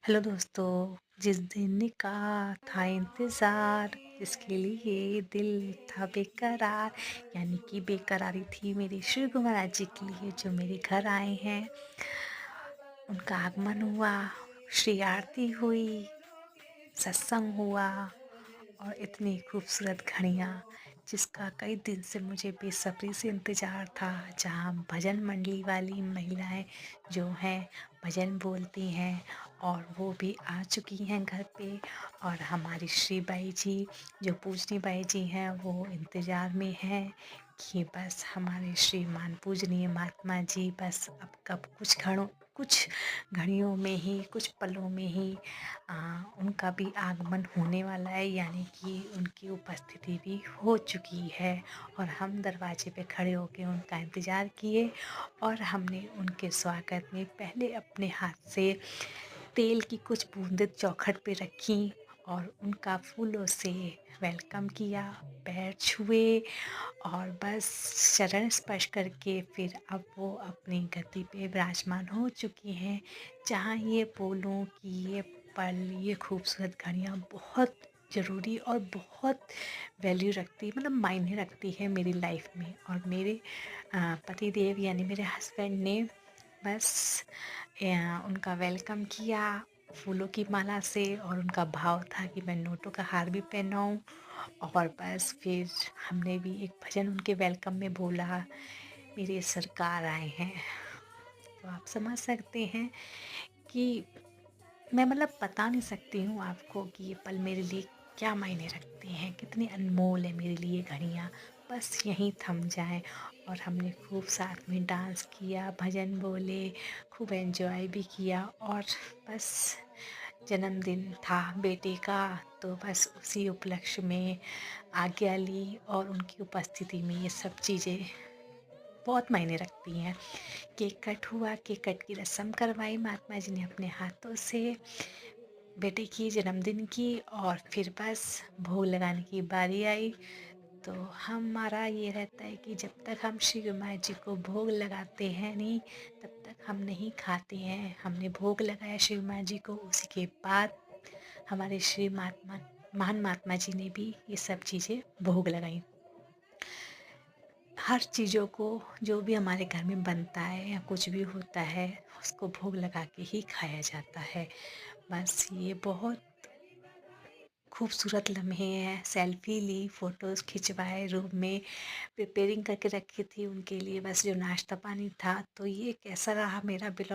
Hello दोस्तों, जिस दिन का था इंतज़ार, जिसके लिए दिल था बेकरार, यानी कि बेकरारी थी मेरे शिव महाराज जी के लिए जो मेरे घर आए हैं। उनका आगमन हुआ, श्री आरती हुई, सत्संग हुआ और इतनी खूबसूरत घड़ियाँ जिसका कई दिन से मुझे बेसब्री से इंतज़ार था, जहाँ भजन मंडली वाली महिलाएं जो हैं भजन बोलती हैं और वो भी आ चुकी हैं घर पे। और हमारी श्री बाई जी जो पूजनी बाई जी हैं वो इंतज़ार में हैं कि बस हमारे श्रीमान पूजनीय महात्मा जी बस अब कब कुछ घड़ियों में ही कुछ पलों में ही उनका भी आगमन होने वाला है, यानी कि उनकी उपस्थिति भी हो चुकी है। और हम दरवाजे पे खड़े होकर उनका इंतज़ार किए और हमने उनके स्वागत में पहले अपने हाथ से तेल की कुछ बूंदें चौखट पे रखीं और उनका फूलों से वेलकम किया, पैर छुए और बस चरण स्पर्श करके फिर अब वो अपनी गद्दी पे विराजमान हो चुकी हैं। जहाँ ये बोलूँ कि ये पल, ये खूबसूरत घड़ियाँ बहुत ज़रूरी और बहुत वैल्यू रखती है, मतलब मायने रखती है मेरी लाइफ में। और मेरे पति देव यानी मेरे हस्बैंड ने बस उनका वेलकम किया फूलों की माला से, और उनका भाव था कि मैं नोटों का हार भी पहनाऊँ। और बस फिर हमने भी एक भजन उनके वेलकम में बोला, मेरे सरकार आए हैं। तो आप समझ सकते हैं कि मैं मतलब बता नहीं सकती हूँ आपको कि ये पल मेरे लिए क्या मायने रखते हैं, कितनी अनमोल है मेरे लिए घड़ियाँ। बस यहीं थम जाएं। और हमने खूब साथ में डांस किया, भजन बोले, खूब एंजॉय भी किया। और बस जन्मदिन था बेटे का, तो बस उसी उपलक्ष्य में आज्ञा ली और उनकी उपस्थिति में ये सब चीज़ें बहुत मायने रखती हैं। केक कट हुआ, केक कट की रस्म करवाई महात्मा जी ने अपने हाथों से बेटे की जन्मदिन की। और फिर बस भोग लगाने की बारी आई। तो हमारा ये रहता है कि जब तक हम श्री गुरु जी को भोग लगाते हैं नहीं, तब तक हम नहीं खाते हैं। हमने भोग लगाया श्री गुरु जी को, उसी के बाद हमारे श्री महान महात्मा जी ने भी ये सब चीज़ें भोग लगाई। हर चीज़ों को जो भी हमारे घर में बनता है या कुछ भी होता है उसको भोग लगा के ही खाया जाता है। बस ये बहुत खूबसूरत लम्हे हैं। सेल्फी ली, फ़ोटोज़ खिंचवाए, रूम में प्रिपेयरिंग करके रखी थी उनके लिए बस जो नाश्ता पानी था। तो ये कैसा रहा मेरा बिलॉग